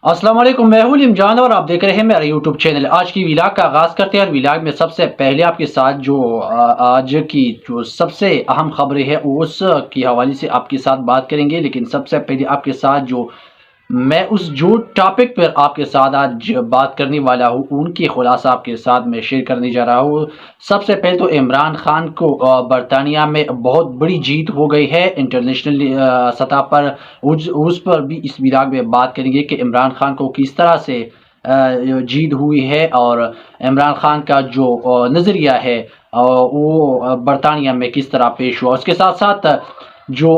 السلام علیکم، میں ہوں علم جان اور آپ دیکھ رہے ہیں میرا یوٹیوب چینل۔ آج کی ولاگ کا آغاز کرتے ہیں، اور ولاگ میں سب سے پہلے آپ کے ساتھ جو آج کی جو سب سے اہم خبریں ہیں اس کی حوالے سے آپ کے ساتھ بات کریں گے۔ لیکن سب سے پہلے آپ کے ساتھ میں جو ٹاپک پر آپ کے ساتھ آج بات کرنے والا ہوں ان کی خلاصہ آپ کے ساتھ میں شیئر کرنے جا رہا ہوں۔ سب سے پہلے تو عمران خان کو برطانیہ میں بہت بڑی جیت ہو گئی ہے انٹرنیشنل سطح پر۔ اس پر بھی اس ولاگ میں بات کریں گے کہ عمران خان کو کس طرح سے جیت ہوئی ہے، اور عمران خان کا جو نظریہ ہے وہ برطانیہ میں کس طرح پیش ہوا۔ اس کے ساتھ ساتھ جو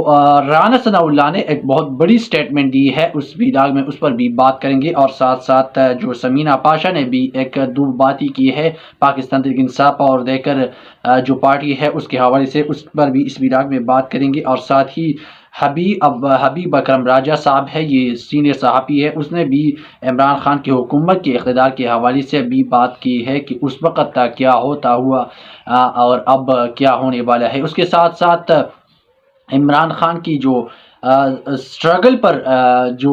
رانا ثناء اللہ نے ایک بہت بڑی سٹیٹمنٹ دی ہے اس ولاگ میں، اس پر بھی بات کریں گے۔ اور ساتھ ساتھ جو سمینہ پاشا نے بھی ایک دو باتیں کی ہے پاکستان تحریک انصاف اور دیکر جو پارٹی ہے اس کے حوالے سے، اس پر بھی اس ولاگ میں بات کریں گے۔ اور ساتھ ہی حبیب اکرم راجہ صاحب ہے، یہ سینئر صحافی ہے، اس نے بھی عمران خان کی حکومت کے اقتدار کے حوالے سے بھی بات کی ہے کہ اس وقت تک کیا ہوتا ہوا اور اب کیا ہونے والا ہے۔ اس کے ساتھ ساتھ عمران خان کی جو سٹرگل پر جو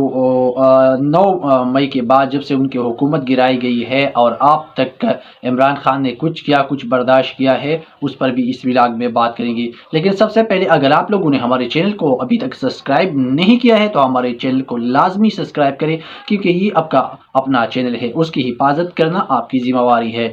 9 مئی کے بعد جب سے ان کی حکومت گرائی گئی ہے اور اب تک عمران خان نے کچھ برداشت کیا ہے، اس پر بھی اس ولاگ میں بات کریں گے۔ لیکن سب سے پہلے اگر آپ لوگوں نے ہمارے چینل کو ابھی تک سبسکرائب نہیں کیا ہے تو ہمارے چینل کو لازمی سبسکرائب کریں، کیونکہ یہ آپ کا اپنا چینل ہے، اس کی حفاظت کرنا آپ کی ذمہ داری ہے۔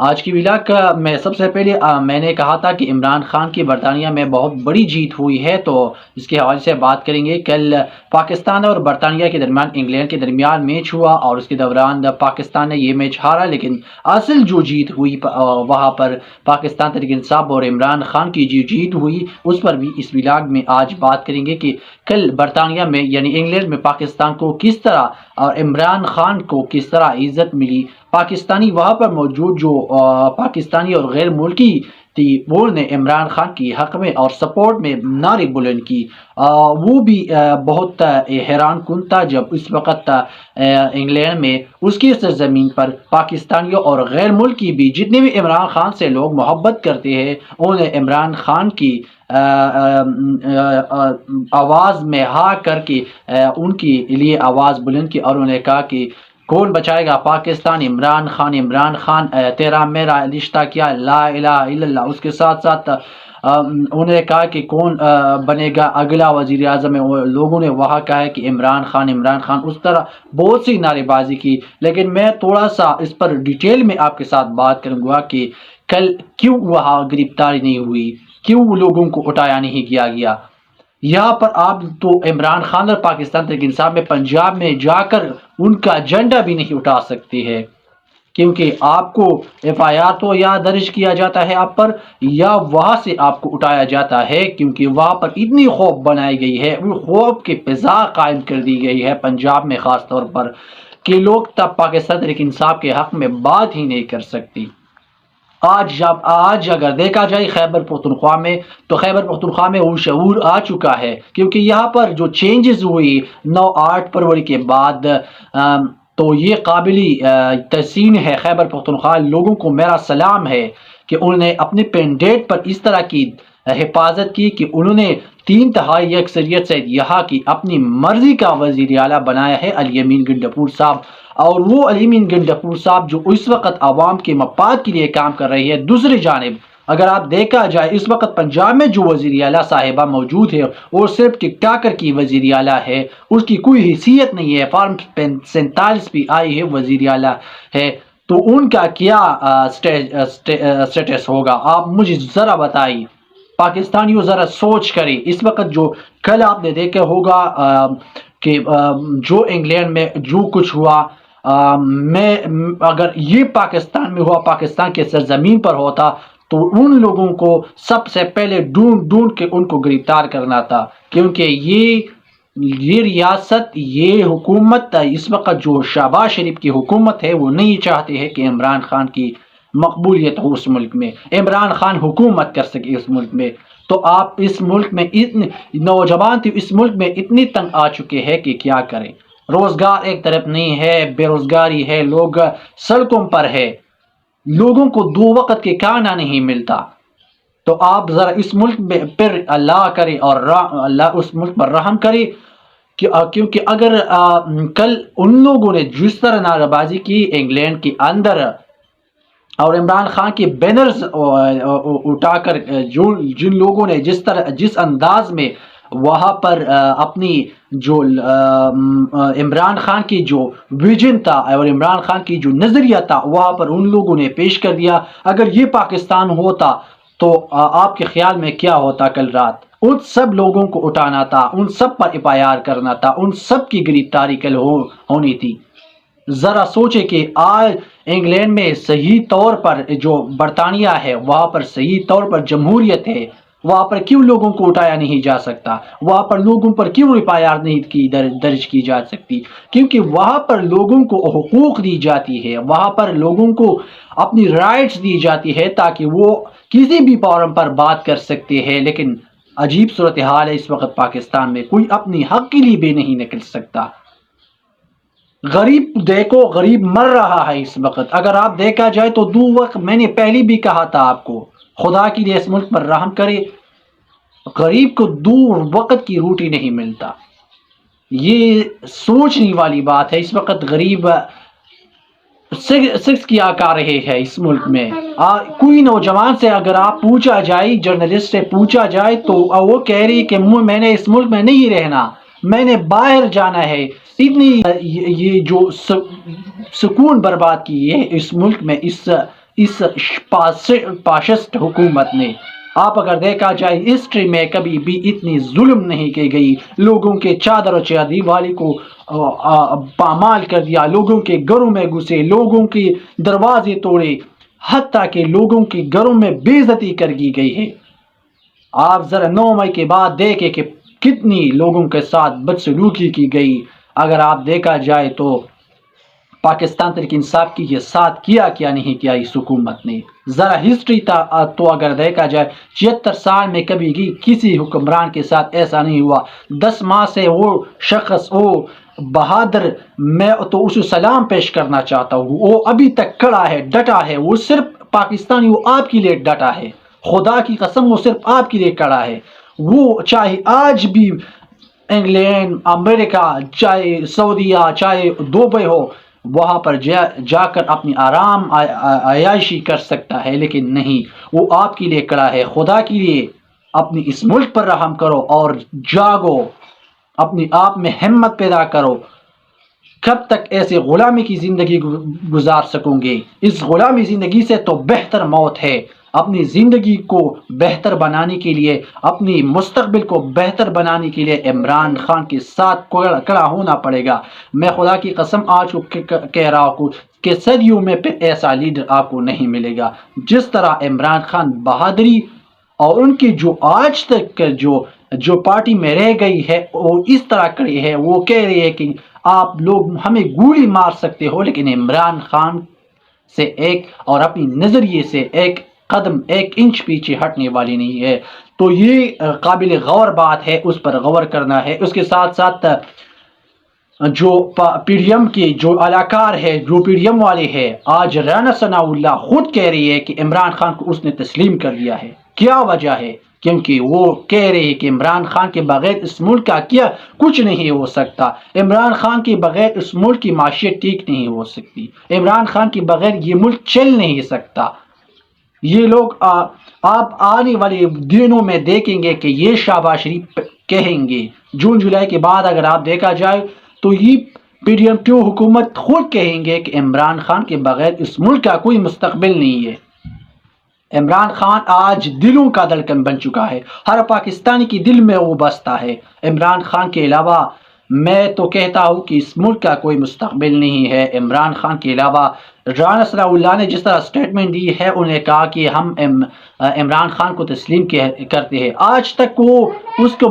آج کی ولاگ میں سب سے پہلے میں نے کہا تھا کہ عمران خان کی برطانیہ میں بہت بڑی جیت ہوئی ہے، تو اس کے حوالے سے بات کریں گے۔ کل پاکستان اور برطانیہ کے درمیان انگلینڈ کے درمیان میچ ہوا اور اس کے دوران پاکستان نے یہ میچ ہارا، لیکن اصل جو جیت ہوئی وہاں پر پاکستان تحریک انصاف اور عمران خان کی جو جیت ہوئی اس پر بھی اس ولاگ میں آج بات کریں گے کہ کل برطانیہ میں یعنی انگلینڈ میں پاکستان کو کس طرح اور عمران خان کو کس طرح عزت ملی۔ پاکستانی وہاں پر موجود جو پاکستانی اور غیر ملکی تھی وہ نے عمران خان کی حق میں اور سپورٹ میں نعرے بلند کی۔ وہ بھی بہت حیران کن تھا جب اس وقت انگلینڈ میں اس کی سرزمین پر پاکستانیوں اور غیر ملکی بھی جتنے بھی عمران خان سے لوگ محبت کرتے ہیں انہوں نے عمران خان کی آواز میں ہا کر کے ان کے لیے آواز بلند کی، اور انہوں نے کہا کہ کون بچائے گا پاکستان؟ عمران خان، عمران خان تیرا میرا رشتہ کیا، لا الہ الا اللہ۔ اس کے ساتھ ساتھ انہوں نے کہا کہ کون بنے گا اگلا وزیر اعظم، لوگوں نے وہاں کہا ہے کہ عمران خان، عمران خان، اس طرح بہت سی نعرے بازی کی۔ لیکن میں تھوڑا سا اس پر ڈیٹیل میں آپ کے ساتھ بات کروں گا کہ کل کیوں وہاں گرفتاری نہیں ہوئی، کیوں لوگوں کو اٹھایا نہیں کیا گیا۔ یہاں پر آپ تو عمران خان اور پاکستان تحریک انصاف میں پنجاب میں جا کر ان کا جھنڈا بھی نہیں اٹھا سکتے ہیں، کیونکہ آپ کو ایف آئی آر تو یا درج کیا جاتا ہے آپ پر یا وہاں سے آپ کو اٹھایا جاتا ہے، کیونکہ وہاں پر اتنی خوف بنائی گئی ہے، وہ خوف کی فضا قائم کر دی گئی ہے پنجاب میں خاص طور پر، کہ لوگ تب پاکستان تحریک انصاف کے حق میں بات ہی نہیں کر سکتی۔ آج اگر دیکھا جائے خیبر پختونخوا میں، تو خیبر پختونخوا میں وہ شعور آ چکا ہے، کیونکہ یہاں پر جو چینجز ہوئی 9-8 فروری کے بعد تو یہ قابل تحسین ہے۔ خیبر پختونخوا لوگوں کو میرا سلام ہے کہ انہوں نے اپنے پینڈیٹ پر اس طرح کی حفاظت کی کہ انہوں نے 3/4 اکثریت سے یہاں کی اپنی مرضی کا وزیر اعلیٰ بنایا ہے علی امین گنڈپور صاحب۔ اور وہ علی امین گنڈپور صاحب جو اس وقت عوام کے مفاد کے لیے کام کر رہی ہے، دوسری جانب اگر آپ دیکھا جائے اس وقت پنجاب میں جو وزیر اعلیٰ صاحبہ موجود ہے وہ صرف ٹک ٹاکر کی وزیر اعلیٰ ہے، اس کی کوئی حیثیت نہیں ہے۔ فارم 47 پہ آئی ہے وزیر اعلیٰ ہے، تو ان کا کیا سٹیٹس ہوگا؟ آپ مجھے ذرا بتائیے، پاکستانیوں ذرا سوچ کریں۔ اس وقت جو کل آپ نے دیکھا ہوگا کہ جو انگلینڈ میں جو کچھ ہوا، میں اگر یہ پاکستان میں ہوا، پاکستان کے سرزمین پر ہوتا تو ان لوگوں کو سب سے پہلے ڈھونڈ کے ان کو گرفتار کرنا تھا، کیونکہ یہ ریاست، یہ حکومت اس وقت جو شہباز شریف کی حکومت ہے وہ نہیں چاہتے ہیں کہ عمران خان کی مقبولیت ہو اس ملک میں، عمران خان حکومت کر سکے اس ملک میں۔ تو آپ اس ملک میں اتنے نوجوان تھے، اس ملک میں اتنی تنگ آ چکے ہیں کہ کیا کریں۔ روزگار ایک طرف نہیں ہے، بے روزگاری ہے، لوگ سڑکوں پر ہے، لوگوں کو 2 وقت کے کھانا نہیں ملتا۔ تو آپ ذرا اس ملک پر اللہ کرے اور اللہ اس ملک پر رحم کرے کیونکہ اگر کل ان لوگوں نے جس طرح نعرہ بازی کی انگلینڈ کے اندر اور عمران خان کے بینرز اٹھا کر جن لوگوں نے جس انداز میں وہاں پر اپنی جو عمران خان کی جو ویژن تھا اور عمران خان کی جو نظریہ تھا وہاں پر ان لوگوں نے پیش کر دیا، اگر یہ پاکستان ہوتا تو آپ کے خیال میں کیا ہوتا؟ کل رات ان سب لوگوں کو اٹھانا تھا، ان سب پر FIR کرنا تھا، ان سب کی گرفتاری کل ہونی تھی۔ ذرا سوچے کہ آج انگلینڈ میں صحیح طور پر جو برطانیہ ہے وہاں پر صحیح طور پر جمہوریت ہے، وہاں پر کیوں لوگوں کو اٹھایا نہیں جا سکتا؟ وہاں پر لوگوں پر کیوں FIR نہیں درج کی جا سکتی؟ کیونکہ وہاں پر لوگوں کو حقوق دی جاتی ہے، وہاں پر لوگوں کو اپنی رائٹس دی جاتی ہے تاکہ وہ کسی بھی فورم پر بات کر سکتے ہیں، لیکن عجیب صورتحال ہے اس وقت پاکستان میں، کوئی اپنی حق کے لیے بھی نہیں نکل سکتا۔ غریب دیکھو، غریب مر رہا ہے اس وقت۔ اگر آپ دیکھا جائے تو دو وقت، میں نے پہلے بھی کہا تھا آپ کو، خدا کی لیے اس ملک پر رحم کرے، غریب کو دور وقت کی روٹی نہیں ملتا۔ یہ سوچنے والی بات ہے۔ اس وقت غریب سکس کیا کر رہے ہیں اس ملک میں۔ کوئی نوجوان سے اگر آپ پوچھا جائے، جرنلسٹ سے پوچھا جائے تو وہ کہہ رہی کہ میں نے اس ملک میں نہیں رہنا، میں نے باہر جانا ہے۔ اتنی یہ جو سکون برباد کی ہے اس ملک میں اس فاشسٹ حکومت نے۔ آپ اگر دیکھا جائے ہسٹری میں کبھی بھی اتنی ظلم نہیں کی گئی، لوگوں کے چادر و چادیوالی کو پامال کر دیا، لوگوں کے گھروں میں گھسے، لوگوں کے دروازے توڑے، حتیٰ کہ لوگوں کے گھروں میں بے عزتی کر دی گئی ہے۔ آپ ذرا 9 مئی کے بعد دیکھیں کہ کتنی لوگوں کے ساتھ بدسلوکی کی گئی۔ اگر آپ دیکھا جائے تو پاکستان تحریک انصاف کی یہ ساتھ کیا نہیں کیا اس حکومت نے، ذرا ہسٹری تو اگر دیکھا جائے 76 سال میں کبھی کسی حکمران کے ساتھ ایسا نہیں ہوا۔ 10 ماہ سے وہ شخص، وہ بہادر، میں تو اسے سلام پیش کرنا چاہتا ہوں، وہ ابھی تک کھڑا ہے، ڈٹا ہے، وہ صرف پاکستانی، وہ آپ کے لیے ڈٹا ہے، خدا کی قسم وہ صرف آپ کے لیے کھڑا ہے۔ وہ چاہے آج بھی انگلینڈ، امریکہ، چاہے سعودیہ، چاہے دبئی ہو، وہاں پر جا کر اپنی آرام عیاشی کر سکتا ہے، لیکن نہیں، وہ آپ کے لیے کھڑا ہے۔ خدا کے لیے اپنی اس ملک پر رحم کرو اور جاگو، اپنی آپ میں ہمت پیدا کرو۔ کب تک ایسے غلامی کی زندگی گزار سکوں گے؟ اس غلامی زندگی سے تو بہتر موت ہے۔ اپنی زندگی کو بہتر بنانے کے لیے، اپنی مستقبل کو بہتر بنانے کے لیے عمران خان کے ساتھ کھڑا ہونا پڑے گا۔ میں خدا کی قسم آج کو کہہ رہا ہوں کہ صدیوں میں پھر ایسا لیڈر آپ کو نہیں ملے گا۔ جس طرح عمران خان بہادری اور ان کی جو آج تک جو پارٹی میں رہ گئی ہے وہ اس طرح کڑی ہے، وہ کہہ رہی ہے کہ آپ لوگ ہمیں گولی مار سکتے ہو لیکن عمران خان سے ایک اور اپنی نظریے سے ایک قدم، ایک انچ پیچھے ہٹنے والی نہیں ہے۔ تو یہ قابل غور بات ہے، اس پر غور کرنا ہے۔ اس کے ساتھ ساتھ جو پی ڈی ایم کے جو اداکار ہے، جو پی ڈی ایم والے ہیں، آج رانا ثناء اللہ خود کہہ رہی ہے کہ عمران خان کو اس نے تسلیم کر دیا ہے۔ کیا وجہ ہے؟ کیونکہ وہ کہہ رہے ہیں کہ عمران خان کے بغیر اس ملک کا کچھ نہیں ہو سکتا، عمران خان کے بغیر اس ملک کی معیشت ٹھیک نہیں ہو سکتی، عمران خان کے بغیر یہ ملک چل نہیں سکتا۔ یہ لوگ آپ آنے والے دنوں میں دیکھیں گے کہ یہ شہباز شریف کہیں گے، جون جولائی کے بعد اگر آپ دیکھا جائے تو یہ پی ڈی ایم ٹو حکومت خود کہیں گے کہ عمران خان کے بغیر اس ملک کا کوئی مستقبل نہیں ہے۔ عمران خان آج دلوں کا دھڑکن بن چکا ہے، ہر پاکستانی کی دل میں وہ بستا ہے۔ عمران خان کے علاوہ میں تو کہتا ہوں کہ اس ملک کا کوئی مستقبل نہیں ہے۔ عمران خان کے علاوہ رانا ثناء اللہ نے جس طرح سٹیٹمنٹ دی ہے، انہوں نے کہا کہ ہم عمران خان کو تسلیم کرتے ہیں۔ آج تک وہ اس کو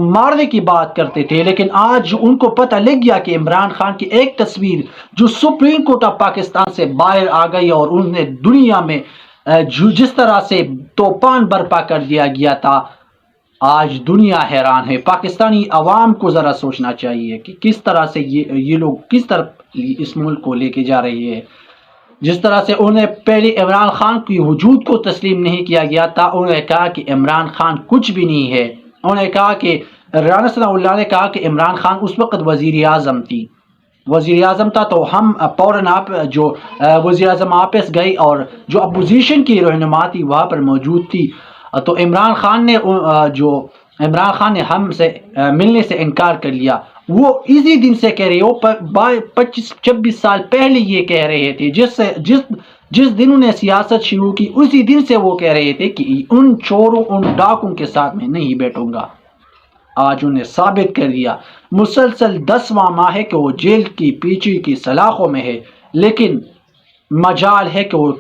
مارنے کی بات کرتے تھے، لیکن آج ان کو پتہ لگ گیا کہ عمران خان کی ایک تصویر جو سپریم کورٹ آف پاکستان سے باہر آ گئی اور انہوں نے دنیا میں جس طرح سے طوفان برپا کر دیا گیا تھا، آج دنیا حیران ہے۔ پاکستانی عوام کو ذرا سوچنا چاہیے کہ کس طرح سے یہ لوگ کس طرح اس ملک کو لے کے جا رہی ہے۔ جس طرح سے انہیں پہلے عمران خان کی وجود کو تسلیم نہیں کیا گیا تھا، انہوں نے کہا کہ عمران خان کچھ بھی نہیں ہے، انہوں نے کہا کہ رانا ثناء اللہ نے کہا کہ عمران خان اس وقت وزیر اعظم تھا تو ہم فوراً آپ جو وزیر اعظم آفس گئی اور جو اپوزیشن کی رہنما تھی وہاں پر موجود تھی، تو عمران خان نے ہم سے ملنے سے انکار کر لیا۔ وہ اسی دن سے کہہ رہے ہو 25-26 سال پہلے یہ کہہ رہے تھے، جس دن انہیں سیاست شروع کی اسی دن سے وہ کہہ رہے تھے کہ ان چوروں ان ڈاکوں کے ساتھ میں نہیں بیٹھوں گا۔ آج انہیں ثابت کر دیا، مسلسل 10واں ماہ ہے کہ وہ جیل کی پیچھے کی سلاخوں میں ہے، لیکن مجال ہے کہ وہ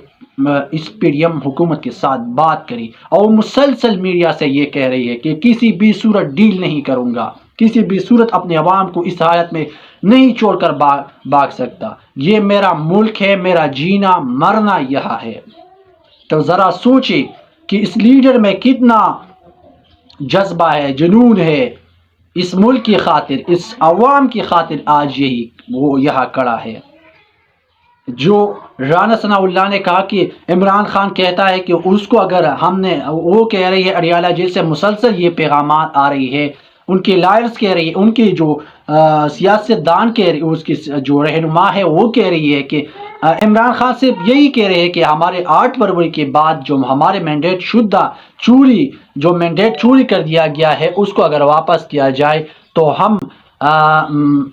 اس پی ڈی ایم حکومت کے ساتھ بات کری، اور وہ مسلسل میڈیا سے یہ کہہ رہی ہے کہ کسی بھی صورت ڈیل نہیں کروں گا، کسی بھی صورت اپنے عوام کو اس حالت میں نہیں چھوڑ کر بھاگ سکتا، یہ میرا ملک ہے، میرا جینا مرنا یہاں ہے۔ تو ذرا سوچے کہ اس لیڈر میں کتنا جذبہ ہے، جنون ہے، اس ملک کی خاطر، اس عوام کی خاطر آج وہ یہاں کھڑا ہے۔ جو رانا ثناء اللہ نے کہا کہ عمران خان کہتا ہے کہ اس کو اگر وہ کہہ رہی ہے اڈیالہ جیل سے مسلسل یہ پیغامات آ رہی ہے، ان کے لائرز کہہ رہی ہے، ان کے جو سیاستدان اس کی جو رہنما ہے وہ کہہ رہی ہے کہ عمران خان صرف یہی کہہ رہے ہیں کہ ہمارے 8 فروری کے بعد جو ہمارے مینڈیٹ مینڈیٹ چوری کر دیا گیا ہے اس کو اگر واپس کیا جائے تو ہم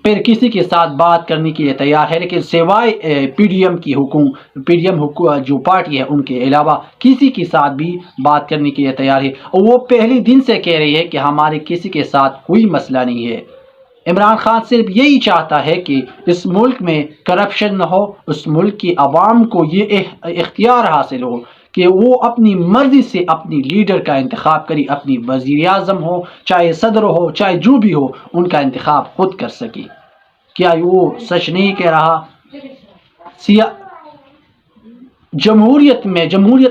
پھر کسی کے ساتھ بات کرنے کے لیے تیار ہے، لیکن سوائے پی ڈی ایم جو پارٹی ہے ان کے علاوہ کسی کے ساتھ بھی بات کرنے کے لیے تیار ہے، اور وہ پہلے دن سے کہہ رہی ہے کہ ہمارے کسی کے ساتھ کوئی مسئلہ نہیں ہے۔ عمران خان صرف یہی چاہتا ہے کہ اس ملک میں کرپشن نہ ہو، اس ملک کی عوام کو یہ اختیار حاصل ہو کہ وہ اپنی مرضی سے اپنی لیڈر کا انتخاب کری، اپنی وزیر اعظم ہو، چاہے صدر ہو، چاہے جو بھی ہو، ان کا انتخاب خود کر سکے۔ کیا وہ سچ نہیں کہہ رہا؟ جمہوریت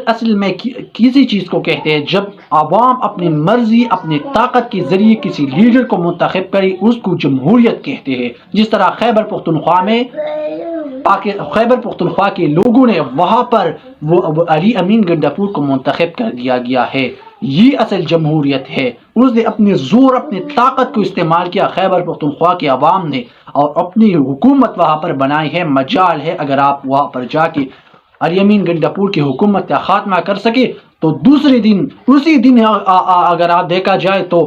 اصل میں کسی چیز کو کہتے ہیں جب عوام اپنی مرضی، اپنی طاقت کے ذریعے کسی لیڈر کو منتخب کرے، اس کو جمہوریت کہتے ہیں۔ جس طرح خیبر پختونخوا کے لوگوں نے وہاں پر وہ علی امین گنڈاپور کو منتخب کر دیا گیا ہے، یہ اصل جمہوریت ہے۔ اس نے اپنے زور، اپنی طاقت کو استعمال کیا خیبر پختونخوا کے عوام نے، اور اپنی حکومت وہاں پر بنائی ہے۔ مجال ہے اگر آپ وہاں پر جا کے علی امین گنڈاپور کی حکومت کا خاتمہ کر سکے تو اسی دن اگر آپ دیکھا جائے تو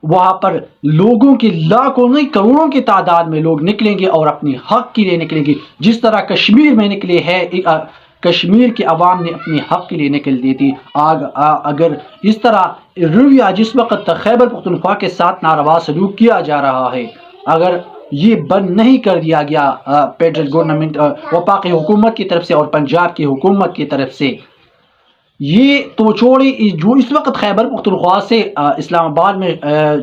وہاں پر لوگوں کی لاکھوں نہیں کروڑوں کی تعداد میں لوگ نکلیں گے اور اپنی حق کے لیے نکلیں گے، جس طرح کشمیر میں نکلے ہیں۔ کشمیر کے عوام نے اپنے حق کے لیے نکل دی تھی۔ اگر اس طرح رویہ جس وقت خیبر پختونخوا کے ساتھ ناروا سلوک کیا جا رہا ہے، اگر یہ بند نہیں کر دیا گیا فیڈرل گورنمنٹ، وفاقی حکومت کی طرف سے اور پنجاب کی حکومت کی طرف سے، یہ تو چھوڑی جو اس وقت خیبر پختونخوا سے اسلام آباد میں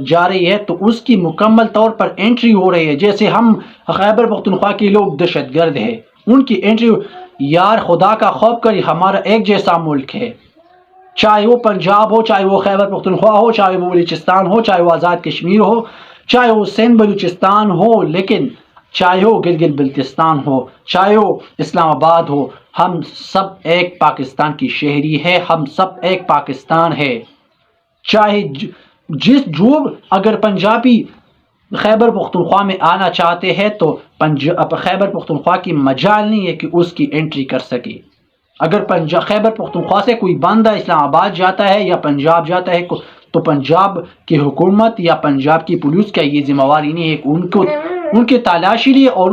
جا رہی ہے تو اس کی مکمل طور پر انٹری ہو رہی ہے، جیسے ہم خیبر پختونخوا کے لوگ دہشت گرد ہیں، ان کی انٹری۔ یار خدا کا خوف کری، ہمارا ایک جیسا ملک ہے، چاہے وہ پنجاب ہو، چاہے وہ خیبر پختونخوا ہو، چاہے وہ بلوچستان ہو، چاہے وہ آزاد کشمیر ہو، چاہے وہ سندھ بلوچستان ہو، لیکن چاہے وہ گلگت بلتستان ہو، چاہے وہ اسلام آباد ہو، ہم سب ایک پاکستان کی شہری ہے، ہم سب ایک پاکستان ہے۔ چاہے اگر پنجابی خیبر پختونخوا میں آنا چاہتے ہیں تو خیبر پختونخوا کی مجال نہیں ہے کہ اس کی انٹری کر سکے۔ اگر خیبر پختونخوا سے کوئی بندہ اسلام آباد جاتا ہے یا پنجاب جاتا ہے تو پنجاب کی حکومت یا پنجاب کی پولیس کا یہ ذمہ داری نہیں ہے کہ ان کے تلاشی لیے اور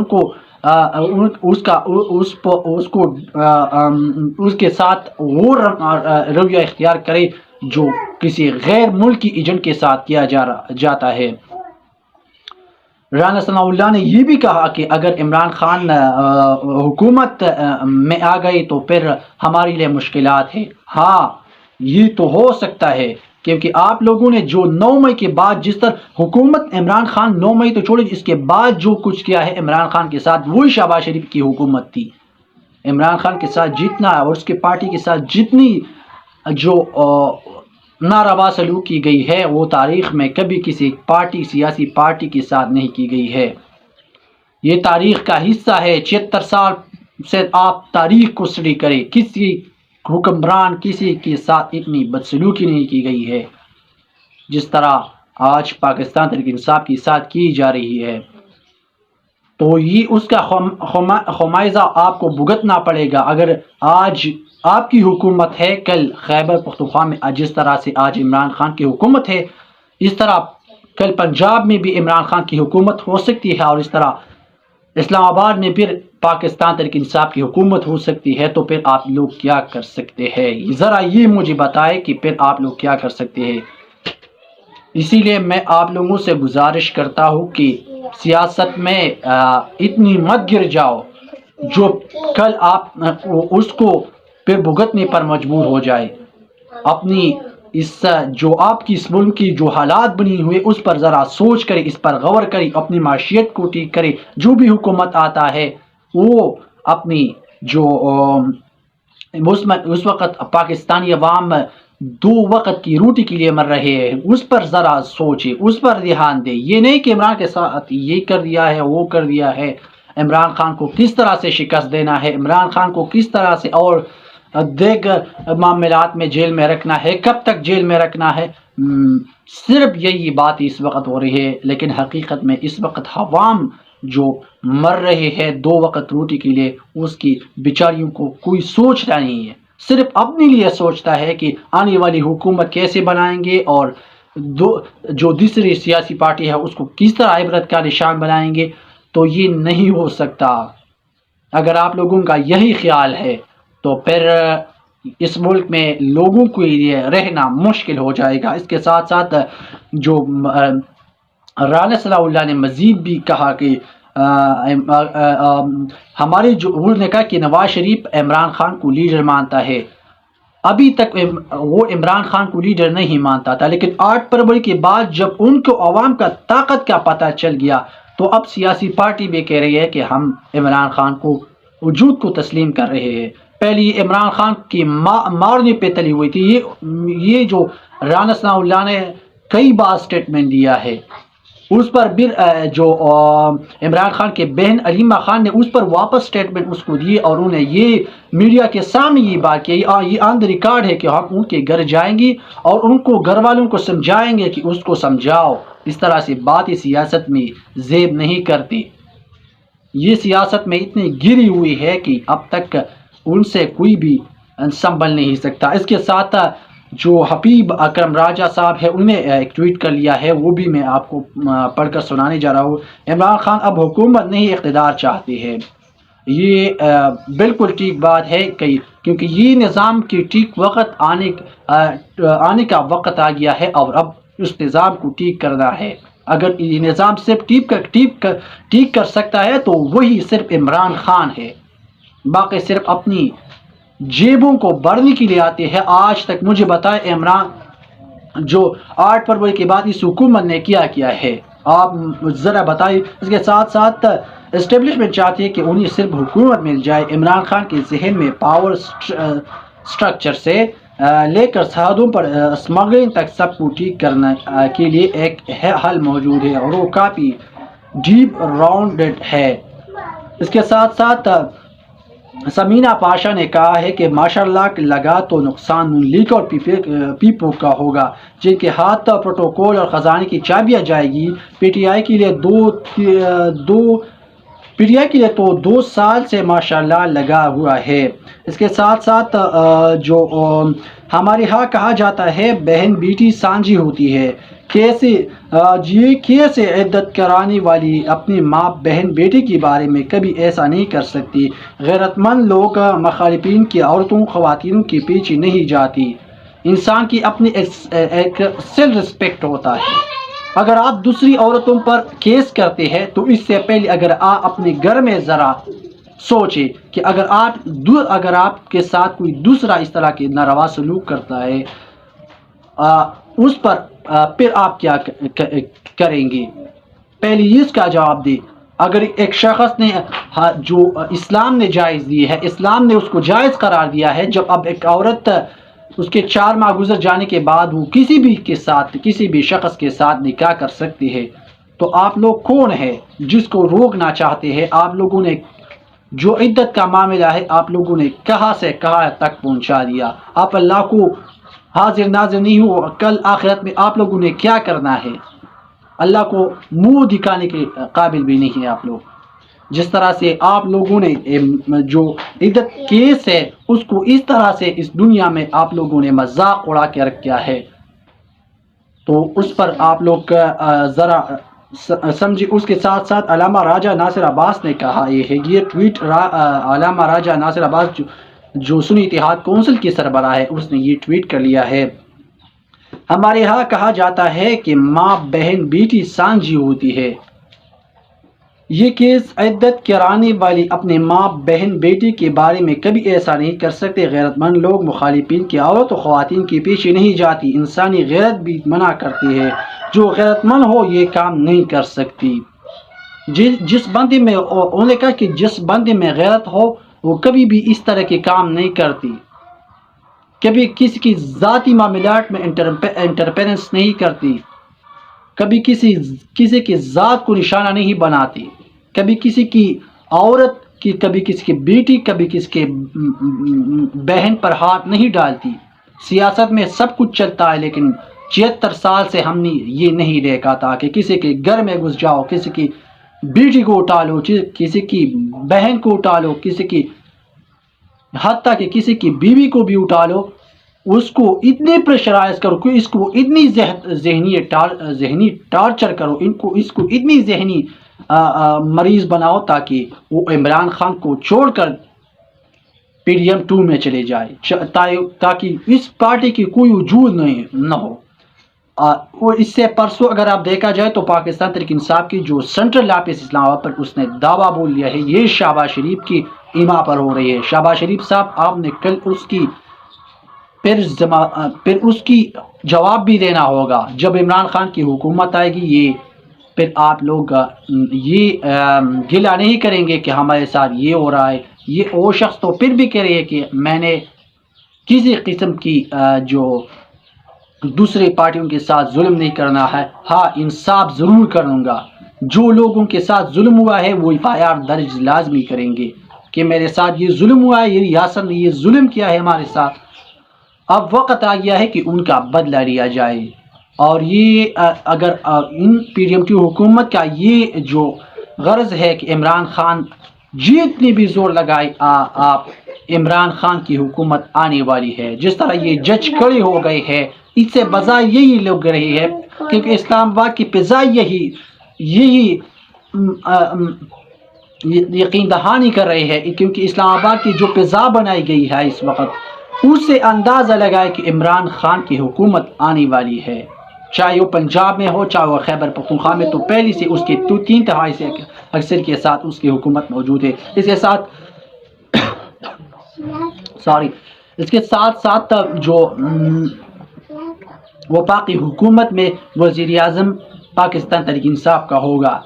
اس کے ساتھ وہ رویہ اختیار کرے جو کسی غیر ملکی ایجنٹ کے ساتھ کیا جاتا ہے۔ رانا ثناء اللہ نے یہ بھی کہا کہ اگر عمران خان حکومت میں آ گئی تو پھر ہمارے لیے مشکلات ہیں۔ ہاں یہ تو ہو سکتا ہے، کیونکہ آپ لوگوں نے جو 9 مئی کے بعد جس طرح حکومت عمران خان 9 مئی تو چھوڑی، اس کے بعد جو کچھ کیا ہے عمران خان کے ساتھ، وہی شہباز شریف کی حکومت تھی۔ عمران خان کے ساتھ جتنا اور اس کے پارٹی کے ساتھ جتنی جو ناروا سلوک کی گئی ہے وہ تاریخ میں کبھی کسی سیاسی پارٹی کے ساتھ نہیں کی گئی ہے۔ یہ تاریخ کا حصہ ہے۔ 76 سال سے آپ تاریخ کو اسٹڈی کریں، کسی حکمران کسی کے ساتھ اتنی بدسلوکی نہیں کی گئی ہے جس طرح آج پاکستان تحریک انصاف کے ساتھ کی جا رہی ہے، تو یہ اس کا خمیازہ آپ کو بھگتنا پڑے گا۔ اگر آج آپ کی حکومت ہے، کل خیبر پختونخوا میں جس طرح سے آج عمران خان کی حکومت ہے، اس طرح کل پنجاب میں بھی عمران خان کی حکومت ہو سکتی ہے، اور اس طرح اسلام آباد میں پھر پاکستان تحریک انصاف کی حکومت ہو سکتی ہے۔ تو پھر آپ لوگ کیا کر سکتے ہیں؟ ذرا یہ مجھے بتائے کہ پھر آپ لوگ کیا کر سکتے ہیں۔ اسی لیے میں آپ لوگوں سے گزارش کرتا ہوں کہ سیاست میں اتنی مت گر جاؤ جو کل آپ اس کو پھر بھگتنے پر مجبور ہو جائے۔ اپنی اس جو آپ کی اس ملک کی جو حالات بنی ہوئے اس پر ذرا سوچ کرے، اس پر غور کرے، اپنی معیشت کو ٹھیک کرے۔ جو بھی حکومت آتا ہے وہ اپنی جو اس وقت پاکستانی عوام 2 وقت کی روٹی کے لیے مر رہے ہیں، اس پر ذرا سوچے، اس پر دھیان دے۔ یہ نہیں کہ عمران کے ساتھ یہ کر دیا ہے، وہ کر دیا ہے، عمران خان کو کس طرح سے شکست دینا ہے، عمران خان کو کس طرح سے اور دیگر معاملات میں جیل میں رکھنا ہے، کب تک جیل میں رکھنا ہے۔ صرف یہی بات اس وقت ہو رہی ہے، لیکن حقیقت میں اس وقت عوام جو مر رہے ہیں 2 وقت روٹی کے لیے، اس کی بیچاریوں کو کوئی سوچتا نہیں ہے، صرف اپنے لیے سوچتا ہے کہ آنے والی حکومت کیسے بنائیں گے، اور جو دوسری سیاسی پارٹی ہے اس کو کس طرح عبرت کا نشان بنائیں گے۔ تو یہ نہیں ہو سکتا۔ اگر آپ لوگوں کا یہی خیال ہے تو پھر اس ملک میں لوگوں کے لیے رہنا مشکل ہو جائے گا۔ اس کے ساتھ ساتھ جو رانا صلی اللہ نے مزید بھی کہا کہ ہمارے جو انہوں نے کہا کہ نواز شریف عمران خان کو لیڈر مانتا ہے۔ ابھی تک وہ عمران خان کو لیڈر نہیں مانتا تھا، لیکن 8 فروری کے بعد جب ان کو عوام کا طاقت کا پتہ چل گیا تو اب سیاسی پارٹی بھی کہہ رہی ہے کہ ہم عمران خان کو وجود کو تسلیم کر رہے ہیں۔ پہلے یہ عمران خان کی مارنے پہ تلی ہوئی تھی۔ یہ جو رانا ثناء اللہ نے کئی بار سٹیٹمنٹ دیا ہے، اس پر بھی جو عمران خان کے بہن علیمہ خان نے اس پر واپس سٹیٹمنٹ اس کو دی، اور انہوں نے یہ میڈیا کے سامنے یہ بات کی، یہ آن دا ریکارڈ ہے کہ ہم ان کے گھر جائیں گے اور ان کو گھر والوں کو سمجھائیں گے کہ اس کو سمجھاؤ، اس طرح سے باتیں سیاست میں زیب نہیں کرتی۔ یہ سیاست میں اتنی گری ہوئی ہے کہ اب تک ان سے کوئی بھی سنبھل نہیں سکتا۔ اس کے ساتھ جو حبیب اکرم راجہ صاحب ہے انہوں نے ایک ٹویٹ کر لیا ہے، وہ بھی میں آپ کو پڑھ کر سنانے جا رہا ہوں۔ عمران خان اب حکومت نہیں اقتدار چاہتے ہیں۔ یہ بالکل ٹھیک بات ہے، کیونکہ یہ نظام کے ٹھیک وقت آنے کا وقت آ گیا ہے، اور اب اس نظام کو ٹھیک کرنا ہے۔ اگر یہ نظام صرف ٹھیک کر سکتا ہے تو وہی صرف عمران خان ہے، باقی صرف اپنی جیبوں کو بھرنے کے لیے آتے ہیں۔ آج تک مجھے بتائے عمران جو 8 فروری کے بعد اس حکومت نے کیا ہے، آپ ذرا بتائیے۔ اس کے ساتھ ساتھ اسٹیبلشمنٹ چاہتی ہے کہ انہیں صرف حکومت مل جائے۔ عمران خان کے ذہن میں پاور سٹرکچر سے لے کر سرحدوں پر اسمگلنگ تک سب کو ٹھیک کرنے کے لیے ایک حل موجود ہے، اور وہ کافی ڈیپ راؤنڈڈ ہے۔ اس کے ساتھ ساتھ سمینہ پاشا نے کہا ہے کہ ماشاءاللہ لگا تو نقصان نون لیگ اور پیپو کا ہوگا، جن کے ہاتھ پروٹوکول اور خزانے کی چابیاں جائے گی۔ پی ٹی آئی کے لیے تو 2 سال سے ماشاءاللہ لگا ہوا ہے۔ اس کے ساتھ ساتھ جو ہمارے ہاں کہا جاتا ہے بہن بیٹی سانجھی ہوتی ہے، کیسے عدت کرانے والی اپنی ماں بہن بیٹی کے بارے میں کبھی ایسا نہیں کر سکتی۔ غیرت مند لوگ مخالفین کی عورتوں خواتین کے پیچھے نہیں جاتی۔ انسان کی اپنی ایک سیلف ریسپیکٹ ہوتا ہے۔ اگر آپ دوسری عورتوں پر کیس کرتے ہیں تو اس سے پہلے اگر آپ اپنے گھر میں ذرا سوچیں کہ اگر آپ کے ساتھ کوئی دوسرا اس طرح کے ناروا سلوک کرتا ہے اس پر پھر آپ کیا کریں گے؟ پہلے اس کا جواب دیں۔ اگر ایک شخص نے جو اسلام نے جائز دی ہے، اسلام نے اس کو جائز قرار دیا ہے، جب اب ایک عورت اس کے 4 ماہ گزر جانے کے بعد وہ کسی بھی شخص کے ساتھ نکاح کر سکتی ہے، تو آپ لوگ کون ہیں جس کو روکنا چاہتے ہیں؟ آپ لوگوں نے جو عدت کا معاملہ ہے آپ لوگوں نے کہاں سے کہاں تک پہنچا دیا۔ آپ اللہ کو حاضر ناظر نہیں ہو، کل آخرت میں آپ لوگوں نے کیا کرنا ہے؟ اللہ کو منہ دکھانے کے قابل بھی نہیں ہے آپ لوگ. جس طرح سے آپ لوگوں نے جو عدت کیس ہے اس کو اس طرح سے اس دنیا میں آپ لوگوں نے مذاق اڑا کے رکھا ہے، تو اس پر آپ لوگ ذرا سمجھے. اس کے ساتھ ساتھ علامہ راجہ ناصر عباس نے کہا یہ ٹویٹ علامہ راجہ ناصر عباس جو سنی اتحاد کونسل کی سربراہ ہے، اس نے یہ ٹویٹ کر لیا ہے. ہمارے ہاں کہا جاتا ہے کہ ماں بہن بیٹی سانجھی ہوتی ہے. یہ کیس عدت کرانے والی اپنے ماں بہن بیٹی کے بارے میں کبھی ایسا نہیں کر سکتے. غیرت مند لوگ مخالفین کی عورت و خواتین کے پیچھے نہیں جاتی. انسانی غیرت بھی منع کرتی ہے. جو غیرت مند ہو یہ کام نہیں کر سکتی. جس بندے میں انہوں نے کہا کہ جس بندے میں غیرت ہو وہ کبھی بھی اس طرح کے کام نہیں کرتی، کبھی کسی کی ذاتی معاملات میں انٹرفیرنس نہیں کرتی، کبھی کسی کی ذات کو نشانہ نہیں بناتی، کبھی کسی کی عورت کی، کبھی کسی کی بیٹی، کبھی کسی کے بہن پر ہاتھ نہیں ڈالتی. سیاست میں سب کچھ چلتا ہے، لیکن 76 سال سے ہم نے یہ نہیں دیکھا تھا کہ کسی کے گھر میں گھس جاؤ، کسی کی بیٹی کو اٹھا لو، کسی کی بہن کو اٹھا لو، کسی کی حتیٰ کہ کسی کی بیوی کو بھی اٹھا لو، اس کو اتنے پریشرائز کرو کہ اس کو اتنی ذہنی ٹارچر کرو، اس کو اتنی ذہنی مریض بناؤ تاکہ وہ عمران خان کو چھوڑ کر PDM 2 میں چلے جائے، تاکہ اس پارٹی کی کوئی وجود نہ ہو. اور اس سے پرسوں اگر آپ دیکھا جائے تو پاکستان تحریک انصاف کی جو سینٹرل آفس اسلام آباد پر اس نے دعویٰ بول لیا ہے یہ شہباز شریف کی ایما پر ہو رہی ہے. شہباز شریف صاحب آپ نے کل پھر اس کی جواب بھی دینا ہوگا جب عمران خان کی حکومت آئے گی. یہ پھر آپ لوگ یہ گلہ نہیں کریں گے کہ ہمارے ساتھ یہ ہو رہا ہے. یہ وہ شخص تو پھر بھی کہہ رہی ہے کہ میں نے کسی قسم کی جو دوسری پارٹیوں کے ساتھ ظلم نہیں کرنا ہے. ہاں انصاف ضرور کروں گا. جو لوگوں کے ساتھ ظلم ہوا ہے وہ FIR درج لازمی کریں گے کہ میرے ساتھ یہ ظلم ہوا ہے، یہ ریاست نے یہ ظلم کیا ہے ہمارے ساتھ. اب وقت آ گیا ہے کہ ان کا بدلہ لیا جائے. اور یہ اگر ان PDM کی حکومت کا یہ جو غرض ہے کہ عمران خان جتنی بھی زور لگائے آپ عمران خان کی حکومت آنے والی ہے. جس طرح یہ جج کھڑے ہو گئے ہیں اس سے بجائے یہی لگ رہی ہے کیونکہ اسلام آباد کی فضا یہی یقین دہانی کر رہے ہیں، کیونکہ اسلام آباد کی جو فضا بنائی گئی ہے اس وقت اس سے اندازہ لگائے کہ عمران خان کی حکومت آنے والی ہے. چاہے وہ پنجاب میں ہو چاہے وہ خیبر پختونخوا میں، تو پہلی سے اس کے 3/4 سے اکثر کے ساتھ اس کی حکومت موجود ہے. اس کے ساتھ جو وفاقی حکومت میں وزیر اعظم پاکستان تحریک انصاف کا ہوگا.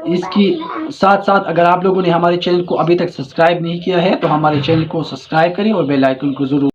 اس کی ساتھ اگر آپ لوگوں نے ہمارے چینل کو ابھی تک سبسکرائب نہیں کیا ہے تو ہمارے چینل کو سبسکرائب کریں اور بیل آئیکن کو ضرور